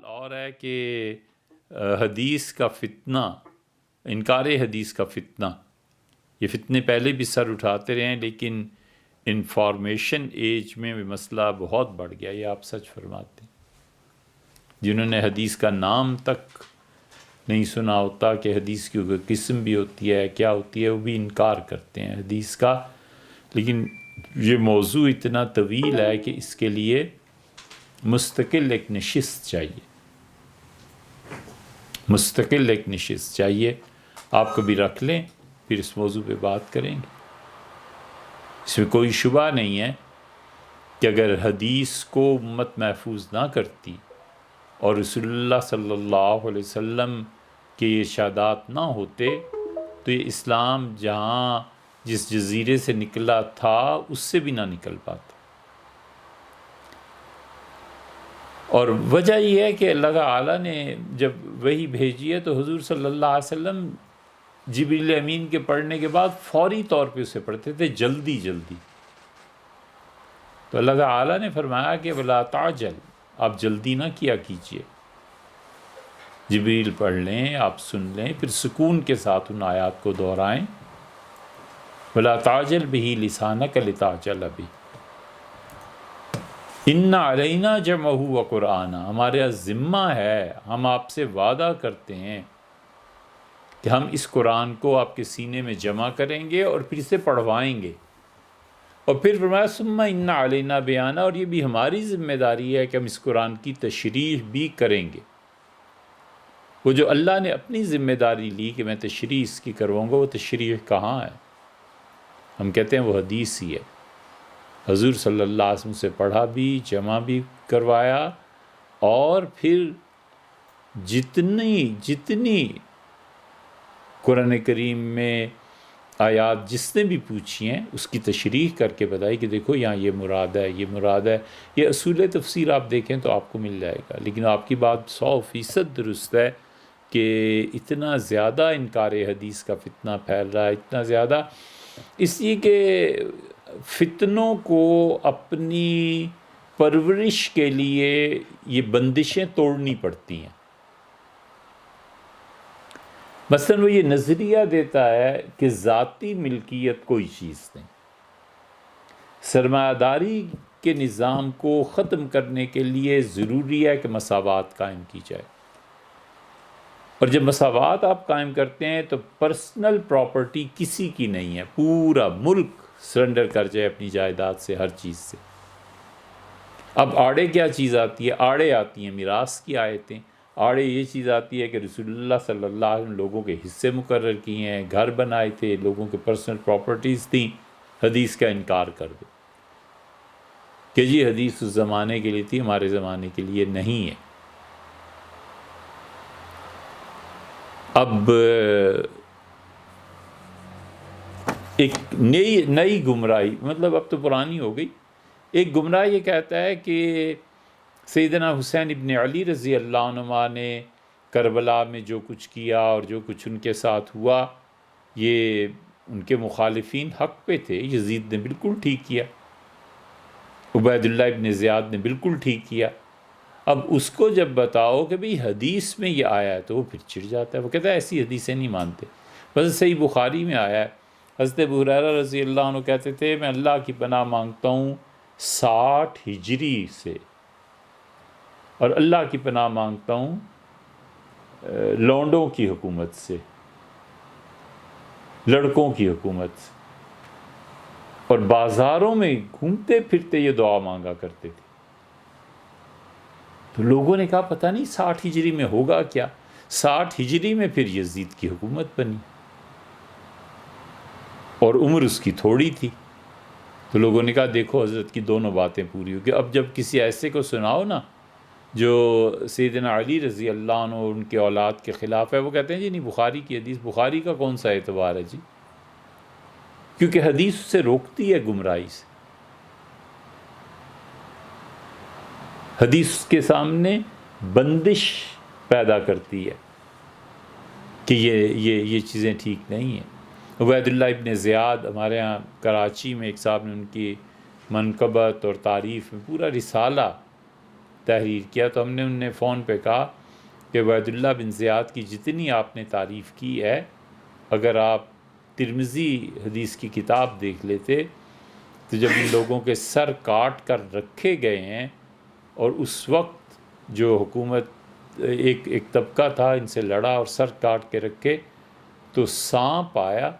اور ہے کہ حدیث کا فتنہ، انکار حدیث کا فتنہ، یہ فتنے پہلے بھی سر اٹھاتے رہے ہیں، لیکن انفارمیشن ایج میں مسئلہ بہت بڑھ گیا. یہ آپ سچ فرماتے ہیں. جنہوں نے حدیث کا نام تک نہیں سنا ہوتا کہ حدیث کی کوئی قسم بھی ہوتی ہے، کیا ہوتی ہے، وہ بھی انکار کرتے ہیں حدیث کا. لیکن یہ موضوع اتنا طویل ہے کہ اس کے لیے مستقل ایک نشست چاہیے، مستقل ایک نشست چاہیے. آپ کبھی رکھ لیں، پھر اس موضوع پہ بات کریں گے. اس میں کوئی شبہ نہیں ہے کہ اگر حدیث کو امت محفوظ نہ کرتی اور رسول اللہ صلی اللہ علیہ وسلم کے ارشادات نہ ہوتے تو یہ اسلام جہاں جس جزیرے سے نکلا تھا اس سے بھی نہ نکل پاتا. اور وجہ یہ ہے کہ اللہ تعالیٰ نے جب وحی بھیجی ہے تو حضور صلی اللہ علیہ وسلم جبریل امین کے پڑھنے کے بعد فوری طور پہ اسے پڑھتے تھے، جلدی جلدی. تو اللہ تعالیٰ نے فرمایا کہ ولا تعجل، آپ جلدی نہ کیا کیجئے. جبریل پڑھ لیں، آپ سن لیں، پھر سکون کے ساتھ ان آیات کو دہرائیں. ولا تعجل بہ لسانک لتعجل بہ ان علینا جمعہ و قرآن، ہمارا ذمہ ہے، ہم آپ سے وعدہ کرتے ہیں کہ ہم اس قرآن کو آپ کے سینے میں جمع کریں گے اور پھر اسے پڑھوائیں گے. اور پھر فرمایا ثم ان علینا بیانہ، اور یہ بھی ہماری ذمہ داری ہے کہ ہم اس قرآن کی تشریح بھی کریں گے. وہ جو اللہ نے اپنی ذمہ داری لی کہ میں تشریح اس کی کرواؤں گا، وہ تشریح کہاں ہے؟ ہم کہتے ہیں وہ حدیث ہی ہے. حضور صلی اللہ علیہ وسلم سے پڑھا بھی، جمع بھی کروایا، اور پھر جتنی قرآن کریم میں آیات جس نے بھی پوچھی ہیں اس کی تشریح کر کے بتائی کہ دیکھو یہاں یہ مراد ہے، یہ مراد ہے. یہ اصول تفسیر آپ دیکھیں تو آپ کو مل جائے گا. لیکن آپ کی بات 100% درست ہے کہ اتنا زیادہ انکار حدیث کا فتنہ پھیل رہا ہے، اتنا زیادہ، اس لیے کہ فتنوں کو اپنی پرورش کے لیے یہ بندشیں توڑنی پڑتی ہیں. مثلا وہ یہ نظریہ دیتا ہے کہ ذاتی ملکیت کوئی چیز نہیں. سرمایہ داری کے نظام کو ختم کرنے کے لیے ضروری ہے کہ مساوات قائم کی جائے. اور جب مساوات آپ قائم کرتے ہیں تو پرسنل پراپرٹی کسی کی نہیں ہے، پورا ملک سرنڈر کر جائے اپنی جائیداد سے، ہر چیز سے. اب آڑے کیا چیز آتی ہے؟ آڑے آتی ہیں میراث کی آیتیں. آڑے یہ چیز آتی ہے کہ رسول اللہ صلی اللہ علیہ وسلم لوگوں کے حصے مقرر کیے ہیں، گھر بنائے تھے، لوگوں کے پرسنل پراپرٹیز تھیں. حدیث کا انکار کر دو کہ جی حدیث اس زمانے کے لیے تھی، ہمارے زمانے کے لیے نہیں ہے. اب ایک نئی گمراہی، مطلب اب تو پرانی ہو گئی. ایک گمراہ یہ کہتا ہے کہ سیدنا حسین ابن علی رضی اللہ عنہ نے کربلا میں جو کچھ کیا اور جو کچھ ان کے ساتھ ہوا، یہ ان کے مخالفین حق پہ تھے. یزید نے بالکل ٹھیک کیا، عبید اللہ ابن زیاد نے بالکل ٹھیک کیا. اب اس کو جب بتاؤ کہ بھئی حدیث میں یہ آیا ہے تو وہ پھر چڑ جاتا ہے. وہ کہتا ہے ایسی حدیثیں نہیں مانتے. بس صحیح بخاری میں آیا ہے، حضرت ابو ہریرہ رضی اللہ عنہ کہتے تھے میں اللہ کی پناہ مانگتا ہوں 60 ہجری سے، اور اللہ کی پناہ مانگتا ہوں لونڈوں کی حکومت سے، لڑکوں کی حکومت سے. اور بازاروں میں گھومتے پھرتے یہ دعا مانگا کرتے تھے. تو لوگوں نے کہا پتہ نہیں 60 ہجری میں ہوگا کیا. 60 ہجری میں پھر یزید کی حکومت بنی اور عمر اس کی تھوڑی تھی. تو لوگوں نے کہا دیکھو حضرت کی دونوں باتیں پوری ہوگی. اب جب کسی ایسے کو سناؤ نا جو سیدنا علی رضی اللہ عنہ ان کے اولاد کے خلاف ہے، وہ کہتے ہیں جی نہیں بخاری کی حدیث، بخاری کا کون سا اعتبار ہے جی، کیونکہ حدیث سے روکتی ہے گمراہی سے. حدیث کے سامنے بندش پیدا کرتی ہے کہ یہ چیزیں ٹھیک نہیں ہیں. عبید اللہ ابن زیاد، ہمارے ہاں کراچی میں ایک صاحب نے ان کی منقبت اور تعریف میں پورا رسالہ تحریر کیا تو ہم نے انہیں فون پہ کہا کہ عبید اللہ بن زیاد کی جتنی آپ نے تعریف کی ہے، اگر آپ ترمذی حدیث کی کتاب دیکھ لیتے تو جب ان لوگوں کے سر کاٹ کر رکھے گئے ہیں، اور اس وقت جو حکومت ایک طبقہ تھا ان سے لڑا اور سر کاٹ کے رکھے، تو سانپ آیا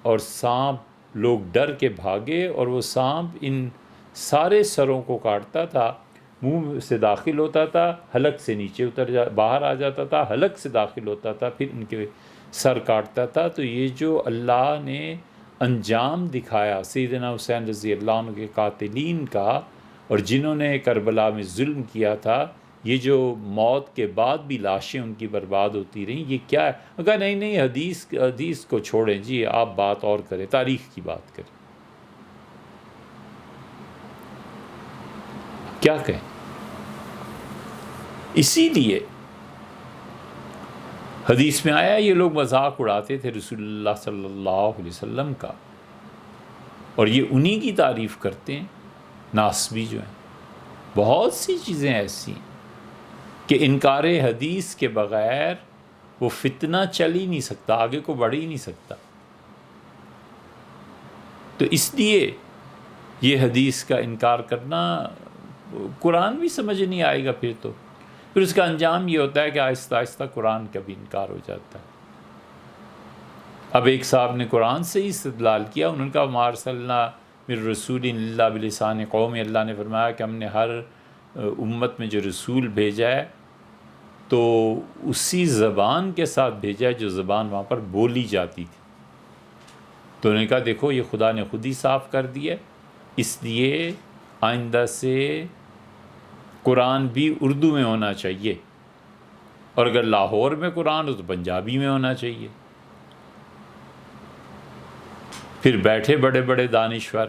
اور سانپ لوگ ڈر کے بھاگے، اور وہ سانپ ان سارے سروں کو کاٹتا تھا، منہ سے داخل ہوتا تھا، حلق سے نیچے باہر آ جاتا تھا، حلق سے داخل ہوتا تھا، پھر ان کے سر کاٹتا تھا۔ تو یہ جو اللہ نے انجام دکھایا سیدنا حسین رضی اللہ عنہ کے قاتلین کا، اور جنہوں نے کربلا میں ظلم کیا تھا، یہ جو موت کے بعد بھی لاشیں ان کی برباد ہوتی رہیں، یہ کیا ہے؟ وہ کہا نہیں حدیث کو چھوڑیں جی، آپ بات اور کریں، تاریخ کی بات کریں۔ کیا کہیں؟ اسی لیے حدیث میں آیا یہ لوگ مذاق اڑاتے تھے رسول اللہ صلی اللہ علیہ وسلم کا، اور یہ انہی کی تعریف کرتے ہیں ناسبی جو ہیں۔ بہت سی چیزیں ایسی ہیں کہ انکار حدیث کے بغیر وہ فتنہ چل ہی نہیں سکتا، آگے کو بڑھ ہی نہیں سکتا۔ تو اس لیے یہ حدیث کا انکار کرنا، قرآن بھی سمجھ نہیں آئے گا پھر اس کا انجام یہ ہوتا ہے کہ آہستہ آہستہ قرآن کا بھی انکار ہو جاتا ہے۔ اب ایک صاحب نے قرآن سے ہی استدلال کیا، انہوں نے کہا ما ارسلنا من رسول الا بلسان قوم، اللہ نے فرمایا کہ ہم نے ہر امت میں جو رسول بھیجا ہے تو اسی زبان کے ساتھ بھیجا ہے جو زبان وہاں پر بولی جاتی تھی۔ تو انہوں نے کہا دیکھو یہ خدا نے خود ہی صاف کر دیا، اس لیے آئندہ سے قرآن بھی اردو میں ہونا چاہیے، اور اگر لاہور میں قرآن ہو تو پنجابی میں ہونا چاہیے۔ پھر بیٹھے بڑے بڑے دانشور،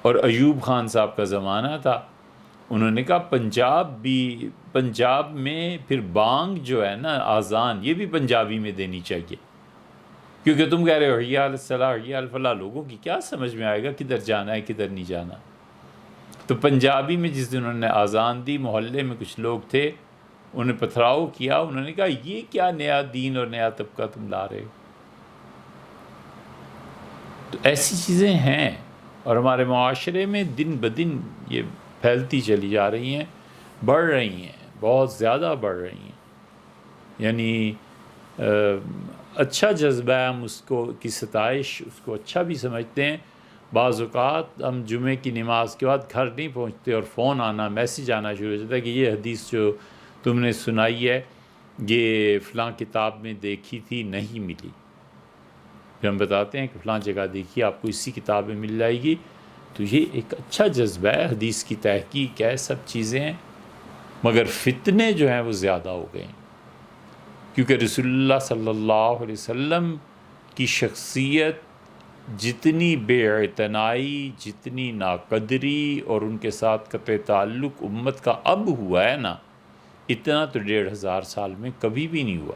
اور ایوب خان صاحب کا زمانہ تھا، انہوں نے کہا پنجاب میں پھر بانگ جو ہے نا، آذان، یہ بھی پنجابی میں دینی چاہیے، کیونکہ تم کہہ رہے ہو حی علی الصلاح حی علی الفلاح، لوگوں کی کیا سمجھ میں آئے گا کدھر جانا ہے کدھر نہیں جانا۔ تو پنجابی میں جس دن انہوں نے آذان دی، محلے میں کچھ لوگ تھے، انہوں نے پتھراؤ کیا، انہوں نے کہا یہ کیا نیا دین اور نیا طبقہ تم لا رہے ہو۔ تو ایسی چیزیں ہیں، اور ہمارے معاشرے میں دن بدن یہ پھیلتی چلی جا رہی ہیں، بڑھ رہی ہیں، بہت زیادہ بڑھ رہی ہیں۔ یعنی اچھا جذبہ ہے، ہم اس کو کی ستائش، اس کو اچھا بھی سمجھتے ہیں۔ بعض اوقات ہم جمعے کی نماز کے بعد گھر نہیں پہنچتے اور فون آنا، میسیج آنا شروع ہو جاتا ہے کہ یہ حدیث جو تم نے سنائی ہے یہ فلاں کتاب میں دیکھی تھی، نہیں ملی۔ پھر ہم بتاتے ہیں کہ فلاں جگہ دیکھیے، آپ کو اسی کتاب میں مل جائے گی۔ تو یہ ایک اچھا جذبہ ہے، حدیث کی تحقیق ہے، سب چیزیں ہیں، مگر فتنے جو ہیں وہ زیادہ ہو گئے ہیں، کیونکہ رسول اللہ صلی اللہ علیہ وسلم کی شخصیت جتنی بے اعتنائی، جتنی ناقدری اور ان کے ساتھ قطع تعلق امت کا اب ہوا ہے نا، اتنا تو 1500 سال میں کبھی بھی نہیں ہوا،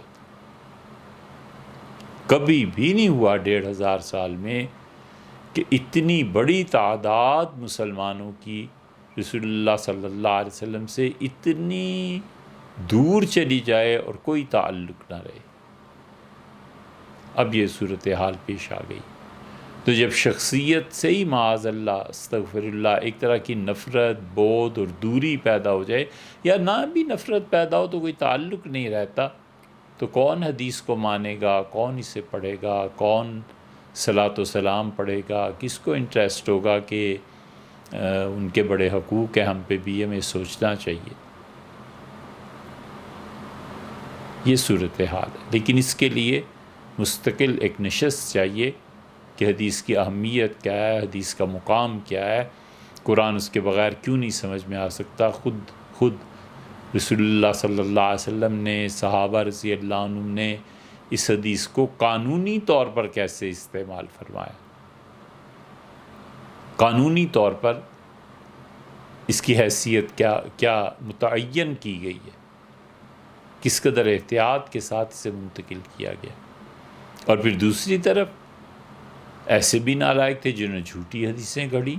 کبھی بھی نہیں ہوا 1500 سال میں کہ اتنی بڑی تعداد مسلمانوں کی رسول اللہ صلی اللہ علیہ وسلم سے اتنی دور چلی جائے اور کوئی تعلق نہ رہے۔ اب یہ صورتحال پیش آ گئی۔ تو جب شخصیت سے ہی معاذ اللہ استغفر اللہ ایک طرح کی نفرت، بغض اور دوری پیدا ہو جائے، یا نہ بھی نفرت پیدا ہو تو کوئی تعلق نہیں رہتا، تو کون حدیث کو مانے گا، کون اسے پڑھے گا، کون صلاۃ و سلام پڑھے گا، کس کو انٹرسٹ ہوگا کہ ان کے بڑے حقوق ہیں ہم پہ بھی، ہمیں سوچنا چاہیے۔ یہ صورتحال ہے، لیکن اس کے لیے مستقل ایک نشست چاہیے کہ حدیث کی اہمیت کیا ہے، حدیث کا مقام کیا ہے، قرآن اس کے بغیر کیوں نہیں سمجھ میں آ سکتا۔ خود رسول اللہ صلی اللہ علیہ وسلم نے، صحابہ رضی اللہ عنہم نے اس حدیث کو قانونی طور پر کیسے استعمال فرمایا، قانونی طور پر اس کی حیثیت کیا متعین کی گئی ہے، کس قدر احتیاط کے ساتھ اسے منتقل کیا گیا۔ اور پھر دوسری طرف ایسے بھی نالائق تھے جنہوں نے جھوٹی حدیثیں گھڑی،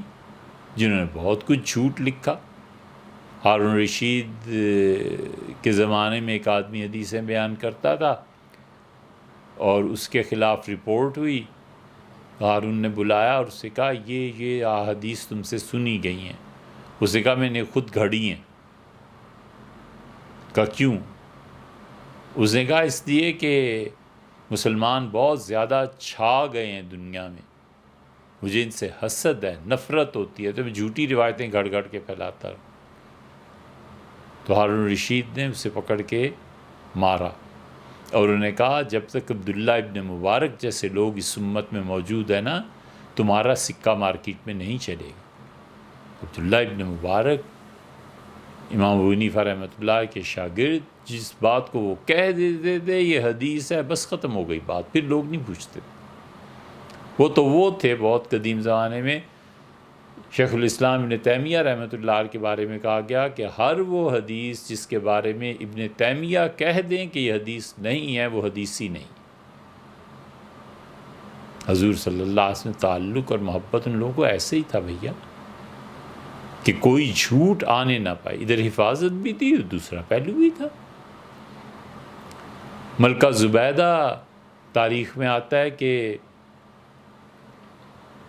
جنہوں نے بہت کچھ جھوٹ لکھا، ہارون رشید کے زمانے میں ایک آدمی حدیثیں بیان کرتا تھا اور اس کے خلاف رپورٹ ہوئی. ہارون نے بلایا اور اس سے کہا یہ احادیث تم سے سنی گئی ہیں. اس نے کہا میں نے خود گھڑی ہیں. کہا کیوں؟ اس نے کہا اس لیے کہ مسلمان بہت زیادہ چھا گئے ہیں دنیا میں، مجھے ان سے حسد ہے، نفرت ہوتی ہے، تو میں جھوٹی روایتیں گھڑ گھڑ کے پھیلاتا رہا. تو ہارون رشید نے اسے پکڑ کے مارا اور انہوں نے کہا جب تک عبداللہ ابن مبارک جیسے لوگ اس امت میں موجود ہیں نا، تمہارا سکہ مارکیٹ میں نہیں چلے گا. عبداللہ ابن مبارک امام ابو حنیفہ رحمۃ اللہ کے شاگرد، جس بات کو وہ کہہ دیتے تھے یہ حدیث ہے، بس ختم ہو گئی بات، پھر لوگ نہیں پوچھتے. وہ تھے بہت قدیم زمانے میں. شیخ الاسلام ابن تیمیہ رحمۃ اللہ علیہ کے بارے میں کہا گیا کہ ہر وہ حدیث جس کے بارے میں ابن تیمیہ کہہ دیں کہ یہ حدیث نہیں ہے، وہ حدیث ہی نہیں. حضور صلی اللہ علیہ وسلم تعلق اور محبت ان لوگوں کو ایسے ہی تھا بھیا کہ کوئی جھوٹ آنے نہ پائے. ادھر حفاظت بھی تھی، دوسرا پہلو بھی تھا. ملکہ زبیدہ تاریخ میں آتا ہے کہ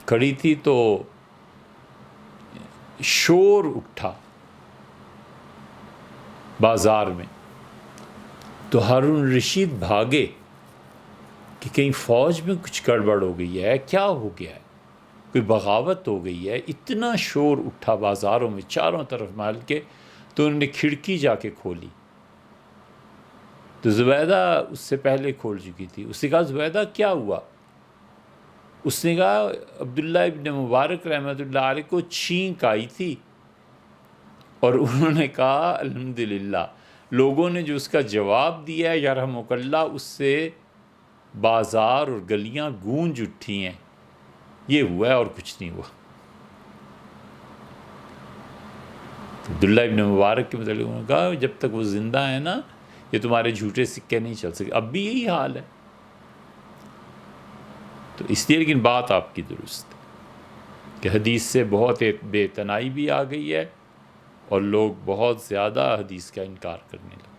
کھڑی تھی تو شور اٹھا بازار میں، تو ہارون رشید بھاگے کہ کہیں فوج میں کچھ گڑبڑ ہو گئی ہے، کیا ہو گیا ہے، کوئی بغاوت ہو گئی ہے. اتنا شور اٹھا بازاروں میں چاروں طرف محل کے. تو انہوں نے کھڑکی جا کے کھولی تو زبیدہ اس سے پہلے کھول چکی تھی. اس نے کہا زبیدہ کیا ہوا؟ اس نے کہا عبداللہ ابن مبارک رحمۃ اللہ علیہ کو چھینک آئی تھی اور انہوں نے کہا الحمدللہ، لوگوں نے جو اس کا جواب دیا ہے یرحمک اللہ، اس سے بازار اور گلیاں گونج اٹھی ہیں. یہ ہوا ہے اور کچھ نہیں ہوا. عبداللہ ابن مبارک کے متعلق انہوں نے کہا جب تک وہ زندہ ہیں نا، یہ تمہارے جھوٹے سکے نہیں چل سکے. اب بھی یہی حال ہے. تو اس لیے لیکن بات آپ کی درست ہے کہ حدیث سے بہت بے اعتنائی بھی آ گئی ہے اور لوگ بہت زیادہ حدیث کا انکار کرنے لگے.